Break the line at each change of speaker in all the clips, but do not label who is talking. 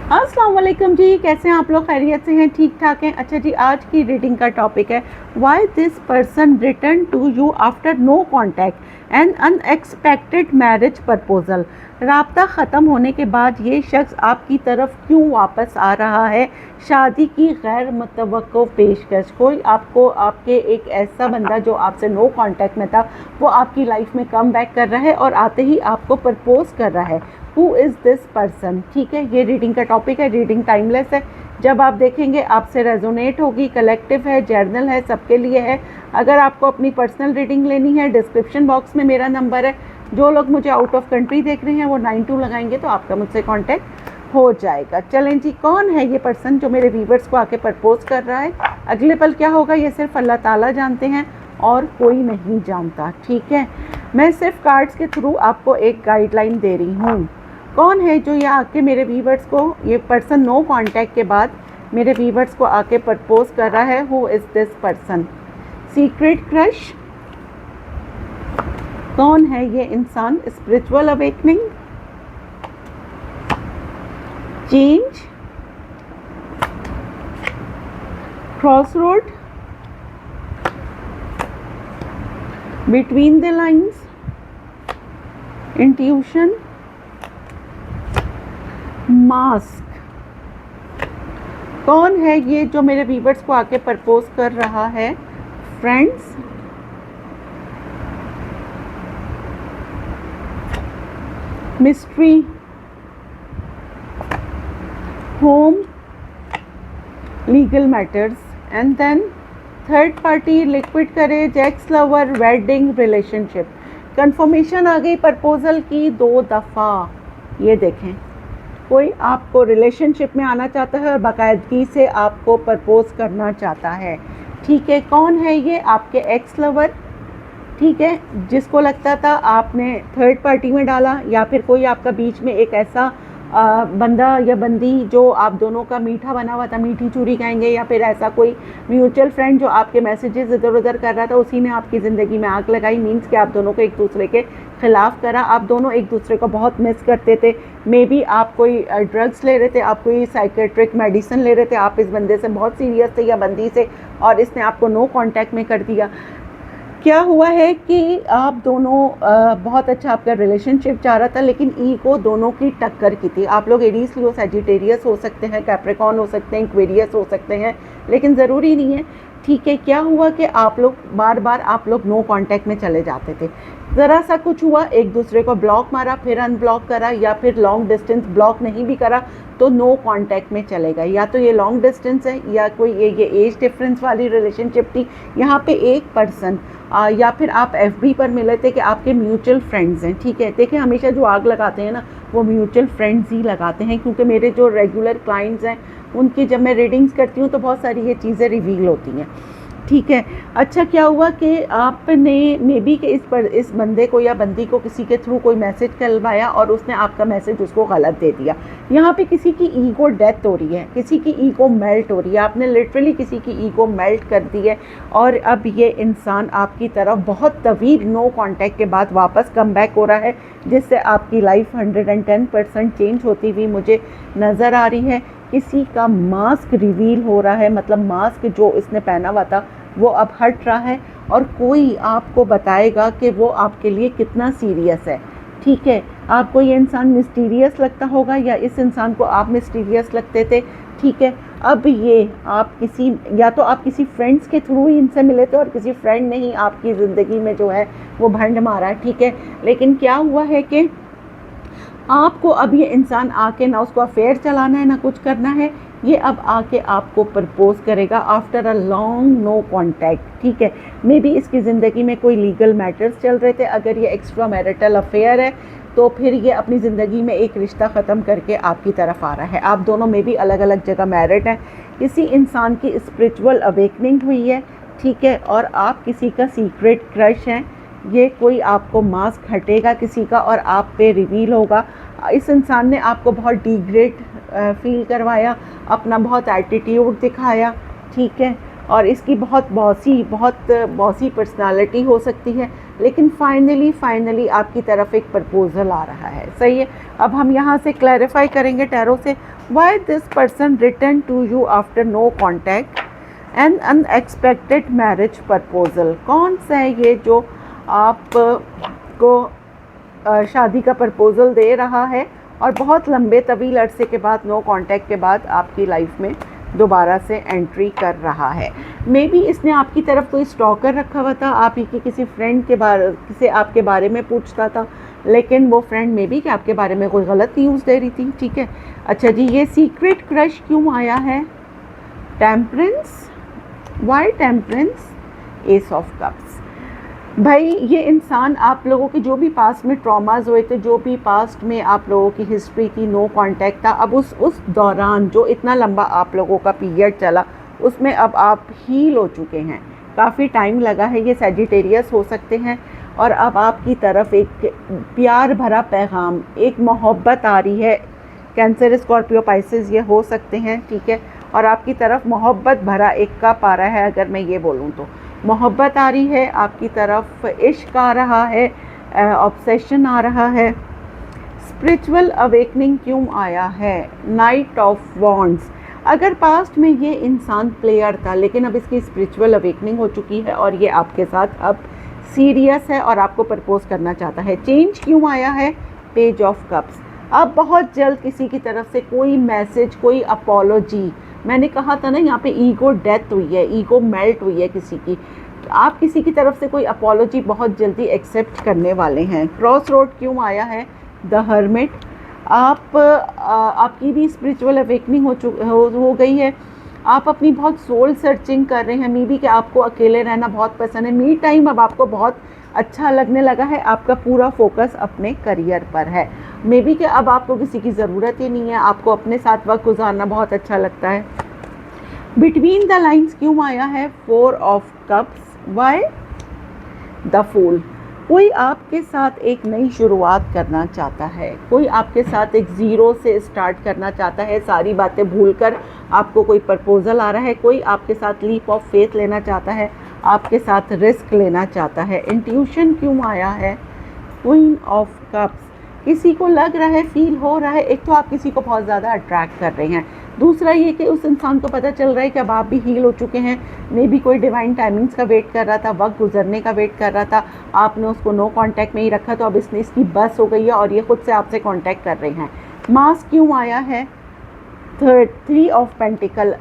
अस्सलाम वालेकुम जी, कैसे हैं आप लोग? खैरियत से हैं? ठीक ठाक हैं? अच्छा जी, आज की रीडिंग का टॉपिक है why this person return to you after no contact and unexpected marriage proposal. राब्ता ख़त्म होने के बाद ये शख्स आपकी तरफ क्यों वापस आ रहा है? शादी की गैर मुतवक्को पेशकश। कोई आपको आपके एक ऐसा बंदा जो आपसे नो कॉन्टैक्ट में था, वो आपकी लाइफ में कम बैक कर रहा है और आते ही आपको प्रपोज कर रहा है। Who is this person? ठीक है, ये रीडिंग का टॉपिक है। रीडिंग टाइमलेस है, जब आप देखेंगे आपसे रेजोनेट होगी। कलेक्टिव है, जर्नल है, सबके लिए है। अगर आपको अपनी पर्सनल रीडिंग लेनी है, डिस्क्रिप्शन बॉक्स में मेरा नंबर है। जो लोग मुझे आउट ऑफ कंट्री देख रहे हैं वो 92 लगाएंगे तो आपका मुझसे कांटेक्ट हो जाएगा। चलें जी, कौन है ये पर्सन जो मेरे व्यूवर्स को आके प्रपोज कर रहा है? अगले पल क्या होगा ये सिर्फ अल्लाह ताला जानते हैं और कोई नहीं जानता। ठीक है, मैं सिर्फ कार्ड्स के थ्रू आपको एक गाइडलाइन दे रही हूँ। कौन है जो ये आके मेरे व्यूवर्स को, ये पर्सन नो कांटेक्ट के बाद मेरे व्यूवर्स को आके प्रपोज कर रहा है? Who is this person? Secret crush? कौन है ये इंसान? Spiritual awakening? Change? Crossroad? Between the lines? Intuition? Mask? कौन है ये जो मेरे व्यूवर्स को आके प्रपोज कर रहा है? Friends? Mystery? Home? Legal matters? And then third party, liquid courage, ex lover, wedding, relationship. Confirmation आ गई प्रपोजल की 2 दफ़ा। ये देखें, कोई आपको रिलेशनशिप में आना चाहता है और बाकायदगी से आपको प्रपोज करना चाहता है। ठीक है, कौन है ये? आपके एक्स लवर। ठीक है, जिसको लगता था आपने थर्ड पार्टी में डाला, या फिर कोई आपका बीच में एक ऐसा बंदा या बंदी जो आप दोनों का मीठा बना हुआ था, मीठी चूरी कहेंगे, या फिर ऐसा कोई म्यूचुअल फ्रेंड जो आपके मैसेजेस इधर उधर कर रहा था, उसी ने आपकी ज़िंदगी में आग लगाई। मीन्स कि आप दोनों को एक दूसरे के ख़िलाफ़ करा। आप दोनों एक दूसरे को बहुत मिस करते थे। मे बी आप कोई ड्रग्स ले रहे थे, आप कोई साइकेट्रिक मेडिसिन ले रहे थे, आप इस बंदे से बहुत सीरियस थे या बंदी से, और इसने आपको नो कॉन्टैक्ट में कर दिया। क्या हुआ है कि आप दोनों बहुत अच्छा आपका रिलेशनशिप चाह रहा था, लेकिन ईगो दोनों की टक्कर की थी। आप लोग एरीज लियो सजिटेरियस हो सकते हैं, कैप्रिकॉर्न हो सकते हैं, एक्वेरियस हो सकते हैं, लेकिन ज़रूरी नहीं है। ठीक है, क्या हुआ कि आप लोग बार बार आप लोग नो कांटेक्ट में चले जाते थे। ज़रा सा कुछ हुआ, एक दूसरे को ब्लॉक मारा, फिर अनब्लॉक करा, या फिर लॉन्ग डिस्टेंस ब्लॉक नहीं भी करा तो नो कांटेक्ट में चले गए। या तो ये लॉन्ग डिस्टेंस है, या कोई ये एज डिफरेंस वाली रिलेशनशिप थी। यहाँ पे एक पर्सन या फिर आप एफबी पर मिले थे कि आपके म्यूचुअल फ्रेंड्स हैं। ठीक है, देखिए हमेशा जो आग लगाते हैं ना, वो म्यूचुअल फ्रेंड्स ही लगाते हैं, क्योंकि मेरे जो रेगुलर क्लाइंट्स हैं उनकी जब मैं रीडिंग्स करती हूँ तो बहुत सारी ये चीज़ें रिवील होती हैं। ठीक है, अच्छा क्या हुआ कि आपने मे बी कि इस बंदे को या बंदी को किसी के थ्रू कोई मैसेज करवाया और उसने आपका मैसेज उसको गलत दे दिया। यहाँ पे किसी की ईगो डेथ हो रही है, किसी की ईगो मेल्ट हो रही है। आपने लिटरली किसी की ईगो मेल्ट कर दी है, और अब ये इंसान आपकी तरफ बहुत तवील नो कांटेक्ट के बाद वापस कम बैक हो रहा है, जिससे आपकी लाइफ 110% चेंज होती हुई मुझे नज़र आ रही है। किसी का मास्क रिवील हो रहा है, मतलब मास्क जो इसने पहना हुआ था वो अब हट रहा है, और कोई आपको बताएगा कि वो आपके लिए कितना सीरियस है। ठीक है, आपको ये इंसान मिस्टीरियस लगता होगा, या इस इंसान को आप मिस्टीरियस लगते थे। ठीक है, अब ये आप किसी, या तो आप किसी फ्रेंड्स के थ्रू ही इनसे मिले थे और किसी फ्रेंड ने ही आपकी ज़िंदगी में जो है वो भंड मारा। ठीक है, लेकिन क्या हुआ है कि आपको अब ये इंसान आके ना उसको अफेयर चलाना है ना कुछ करना है, ये अब आके आपको प्रपोज करेगा after a long no contact. ठीक है, मे बी इसकी ज़िंदगी में कोई लीगल मैटर्स चल रहे थे। अगर ये एक्स्ट्रा मैरिटल अफेयर है तो फिर ये अपनी ज़िंदगी में एक रिश्ता ख़त्म करके आपकी तरफ आ रहा है। आप दोनों में भी अलग अलग जगह मैरिड हैं। किसी इंसान की स्पिरिचुअल अवेकनिंग हुई है। ठीक है, और आप किसी का सीक्रेट क्रश हैं। ये कोई आपको मास्क हटेगा किसी का और आप पे रिवील होगा। इस इंसान ने आपको बहुत डिग्रेड फील करवाया, अपना बहुत एटीट्यूड दिखाया। ठीक है, और इसकी बहुत बॉसी पर्सनालिटी हो सकती है, लेकिन फाइनली आपकी तरफ एक प्रपोज़ल आ रहा है। सही है, अब हम यहाँ से क्लैरिफाई करेंगे टैरो से why this person return to you after no contact and unexpected marriage proposal. कौन सा है ये जो आपको शादी का प्रपोजल दे रहा है और बहुत लंबे तवील अरसे के बाद, नो कांटेक्ट के बाद आपकी लाइफ में दोबारा से एंट्री कर रहा है। मे बी इसने आपकी तरफ कोई स्टॉकर रखा हुआ था, आप ही की किसी फ्रेंड के बारे से आपके बारे में पूछता था, लेकिन वो फ्रेंड मे बी कि आपके बारे में कोई गलत न्यूज़ दे रही थी। ठीक है, अच्छा जी, ये सीक्रेट क्रश क्यों आया है? Temperance, why temperance? Ace of cups. भाई ये इंसान आप लोगों के जो भी पास्ट में ट्रॉमास हुए थे, जो भी पास्ट में आप लोगों की हिस्ट्री थी, नो कांटेक्ट था, अब उस दौरान जो इतना लंबा आप लोगों का पीरियड चला उसमें अब आप हील हो चुके हैं, काफ़ी टाइम लगा है। ये सैजिटेरियस हो सकते हैं और अब आपकी तरफ एक प्यार भरा पैगाम, एक मोहब्बत आ रही है। कैंसर, स्कॉर्पियो, पाइसेस ये हो सकते हैं। ठीक है, और आपकी तरफ मोहब्बत भरा एक कप आ रहा है। अगर मैं ये बोलूँ तो मोहब्बत आ रही है आपकी तरफ, इश्क आ रहा है, ऑब्सेशन आ रहा है। स्पिरिचुअल अवेकनिंग क्यों आया है? Night of wands. अगर पास्ट में ये इंसान प्लेयर था लेकिन अब इसकी स्पिरिचुअल अवेकनिंग हो चुकी है और ये आपके साथ अब सीरियस है और आपको प्रपोज करना चाहता है। चेंज क्यों आया है? Page of cups. अब बहुत जल्द किसी की तरफ से कोई मैसेज, कोई अपॉलोजी, मैंने कहा था ना यहाँ पे ईगो डेथ हुई है, ईगो मेल्ट हुई है किसी की, तो आप किसी की तरफ से कोई अपॉलोजी बहुत जल्दी एक्सेप्ट करने वाले हैं। क्रॉस रोड क्यों आया है? The hermit. आपकी भी स्पिरिचुअल अवेकनिंग हो गई है, आप अपनी बहुत सोल सर्चिंग कर रहे हैं। मे बी कि आपको अकेले रहना बहुत पसंद है, मी टाइम अब आपको बहुत अच्छा लगने लगा है, आपका पूरा फोकस अपने करियर पर है। मे बी कि अब आपको किसी की ज़रूरत ही नहीं है, आपको अपने साथ वक्त गुजारना बहुत अच्छा लगता है। बिटवीन द लाइन्स क्यों आया है? Four of cups. Why? The fool. कोई आपके साथ एक नई शुरुआत करना चाहता है, कोई आपके साथ एक ज़ीरो से स्टार्ट करना चाहता है, सारी बातें भूलकर आपको कोई प्रपोजल आ रहा है, कोई आपके साथ लीप ऑफ फेथ लेना चाहता है, आपके साथ रिस्क लेना चाहता है। इंट्यूशन क्यों आया है? Queen of cups. किसी को लग रहा है, फील हो रहा है, एक तो आप किसी को बहुत ज़्यादा अट्रैक्ट कर रहे हैं, दूसरा ये कि उस इंसान को पता चल रहा है कि अब आप भी हील हो चुके हैं। मे बी कोई डिवाइन टाइमिंग्स का वेट कर रहा था, वक्त गुजरने का वेट कर रहा था, आपने उसको नो कांटेक्ट में ही रखा, तो अब इसने इसकी बस हो गई है और ये खुद से आपसे कांटेक्ट कर रहे हैं। मास्क क्यों आया है? Three of pentacle.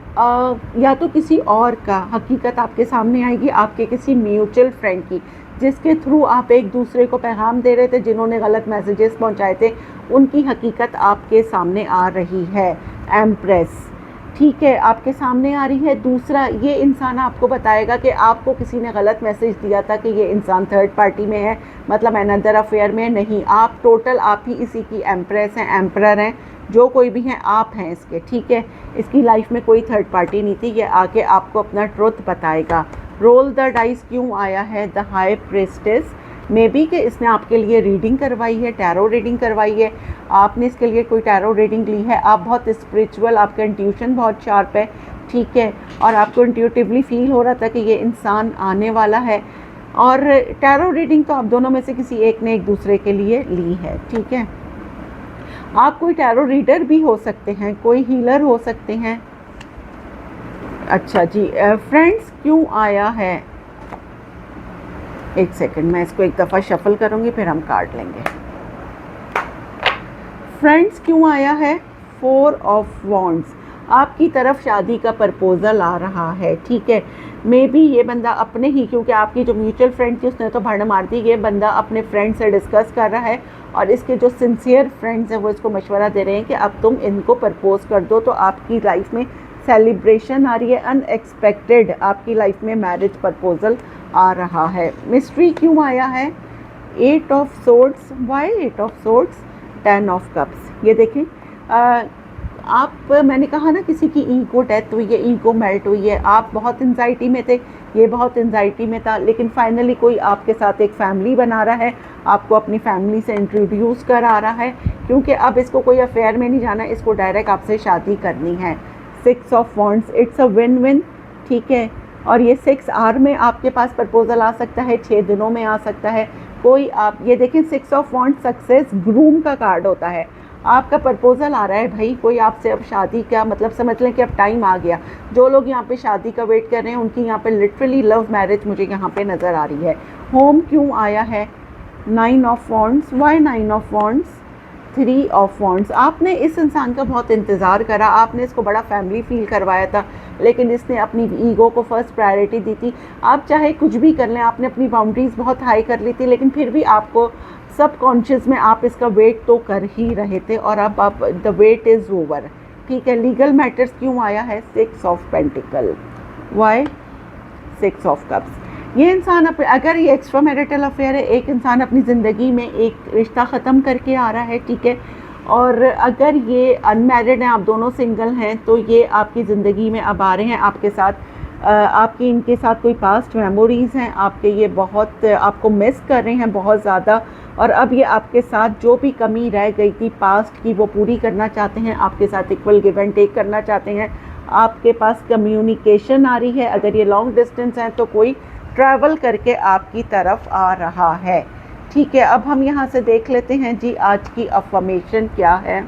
या तो किसी और का हकीकत आपके सामने आएगी, आपके किसी म्यूचुअल फ्रेंड की, जिसके थ्रू आप एक दूसरे को पैगाम दे रहे थे, जिन्होंने गलत मैसेजेस पहुंचाए थे, उनकी हकीकत आपके सामने आ रही है। एम्प्रेस। ठीक है, आपके सामने आ रही है। दूसरा, ये इंसान आपको बताएगा कि आपको किसी ने गलत मैसेज दिया था कि ये इंसान थर्ड पार्टी में है, मतलब अनदर अफेयर में। नहीं, आप टोटल आप ही इसी की एम्प्रेस हैं, एम्परर हैं, जो कोई भी हैं आप हैं इसके। ठीक है, इसकी लाइफ में कोई थर्ड पार्टी नहीं थी, ये आके आपको अपना ट्रुथ बताएगा। रोल द डाइस क्यों आया है? The high priestess. May be कि इसने आपके लिए रीडिंग करवाई है, टैरो रीडिंग करवाई है, आपने इसके लिए कोई टैरो रीडिंग ली है। आप बहुत स्पिरिचुअल, आपका इंट्यूशन बहुत शार्प है। ठीक है, और आपको इंट्यूटिवली फील हो रहा था कि ये इंसान आने वाला है, और टैरो रीडिंग तो आप दोनों में से किसी एक ने एक दूसरे के लिए ली है। ठीक है, आप कोई टैरो रीडर भी हो सकते हैं, कोई हीलर हो सकते हैं। अच्छा जी, फ्रेंड्स क्यों आया है? एक सेकंड, मैं इसको एक दफ़ा शफल करूँगी, फिर हम काट लेंगे। फ्रेंड्स क्यों आया है? Four of wands. आपकी तरफ शादी का प्रपोजल आ रहा है। ठीक है, मे बी ये बंदा अपने ही, क्योंकि आपकी जो म्यूचुअल फ्रेंड थी उसने तो भड़ मार दी, ये बंदा अपने फ्रेंड से डिस्कस कर रहा है और इसके जो सिंसियर फ्रेंड्स हैं वो इसको मशवरा दे रहे हैं कि अब तुम इनको प्रपोज कर दो, तो आपकी लाइफ में सेलिब्रेशन आ रही है। अनएक्सपेक्टेड आपकी लाइफ में मैरिज प्रपोजल आ रहा है। मिस्ट्री क्यों आया है? Eight of swords. Why eight of swords? Ten of cups. ये देखें, आप, मैंने कहा ना किसी की ईगो डेथ हुई है, ईगो मेल्ट हुई है, आप बहुत एंजाइटी में थे, ये बहुत एंजाइटी में था, लेकिन फाइनली कोई आपके साथ एक फैमिली बना रहा है, आपको अपनी फैमिली से इंट्रोड्यूस कर आ रहा है, क्योंकि अब इसको कोई अफेयर में नहीं जाना, इसको डायरेक्ट आपसे शादी करनी है। Six of wands, it's a win win. ठीक है, और ये 6 आवर में आपके पास प्रपोजल आ सकता है, 6 दिनों में आ सकता है। कोई आप ये देखें, 6 ऑफ वॉन्ड्स सक्सेस ग्रूम का कार्ड होता है। आपका प्रपोज़ल आ रहा है भाई, कोई आपसे अब शादी का मतलब समझ लें कि अब टाइम आ गया। जो लोग यहाँ पे शादी का वेट कर रहे हैं उनकी यहाँ पे लिटरली लव मैरिज मुझे यहाँ पे नज़र आ रही है। होम क्यों आया है? 9 of wands. Why 9 of wands? 3 of wands. आपने इस इंसान का बहुत इंतज़ार करा, आपने इसको बड़ा फैमिली फील करवाया था, लेकिन इसने अपनी ईगो को फर्स्ट प्रायोरिटी दी थी। आप चाहे कुछ भी कर लें, आपने अपनी बाउंड्रीज़ बहुत हाई कर ली थी, लेकिन फिर भी आपको सब कॉन्शियस में आप इसका वेट तो कर ही रहे थे, और अब आप द वेट इज़ ओवर। ठीक है। लीगल मैटर्स क्यों आया है? 6 of pentacle. Why 6 of cups? ये इंसान अगर ये एक्स्ट्रा मैरिटल अफेयर है, एक इंसान अपनी ज़िंदगी में एक रिश्ता ख़त्म करके आ रहा है, ठीक है, और अगर ये अनमैरिड हैं, आप दोनों सिंगल हैं, तो ये आपकी ज़िंदगी में अब आ रहे हैं आपके साथ, आपकी इनके साथ कोई पास्ट मेमोरीज़ हैं आपके, ये बहुत आपको मिस कर रहे हैं बहुत ज़्यादा, और अब ये आपके साथ जो भी कमी रह गई थी पास्ट की वो पूरी करना चाहते हैं, आपके साथ इक्वल गिव एंड टेक करना चाहते हैं। आपके पास कम्युनिकेशन आ रही है, अगर ये लॉन्ग डिस्टेंस है तो कोई ट्रैवल करके आपकी तरफ आ रहा है। ठीक है, अब हम यहाँ से देख लेते हैं जी आज की अफर्मेशन क्या है।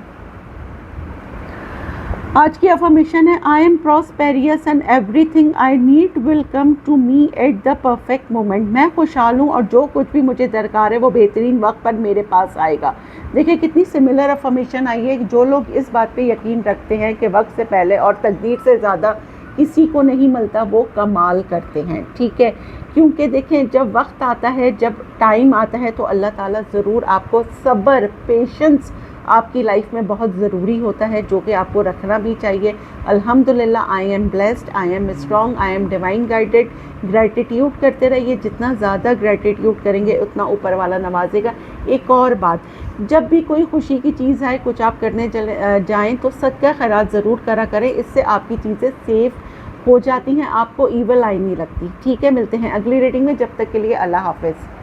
आज की अफर्मेशन है, I am prosperous and everything I need will come to me at the perfect moment. मैं खुशहाल हूँ और जो कुछ भी मुझे दरकार है वो बेहतरीन वक्त पर मेरे पास आएगा। देखिए कितनी सिमिलर अफर्मेशन आई है। जो लोग इस बात पे यकीन रखते हैं कि वक्त से पहले और तकदीर से ज़्यादा किसी को नहीं मिलता, वो कमाल करते हैं। ठीक है, क्योंकि देखें जब वक्त आता है, जब टाइम आता है, तो अल्लाह ताला ज़रूर आपको सब्र, पेशेंस आपकी लाइफ में बहुत ज़रूरी होता है, जो कि आपको रखना भी चाहिए। अल्हम्दुलिल्लाह, I am blessed, I am strong, I am divine guided. Gratitude करते रहिए, जितना ज़्यादा ग्रैटिट्यूड करेंगे उतना ऊपर वाला नवाजेगा। एक और बात, जब भी कोई खुशी की चीज़ आए, कुछ आप करने चले जाएँ तो सदका खैरात ज़रूर करा करें, इससे आपकी चीज़ें सेफ़ हो जाती हैं, आपको ईवल आई नहीं लगती। ठीक है, मिलते हैं अगली रीडिंग में, जब तक के लिए अल्लाह हाफ़िज़।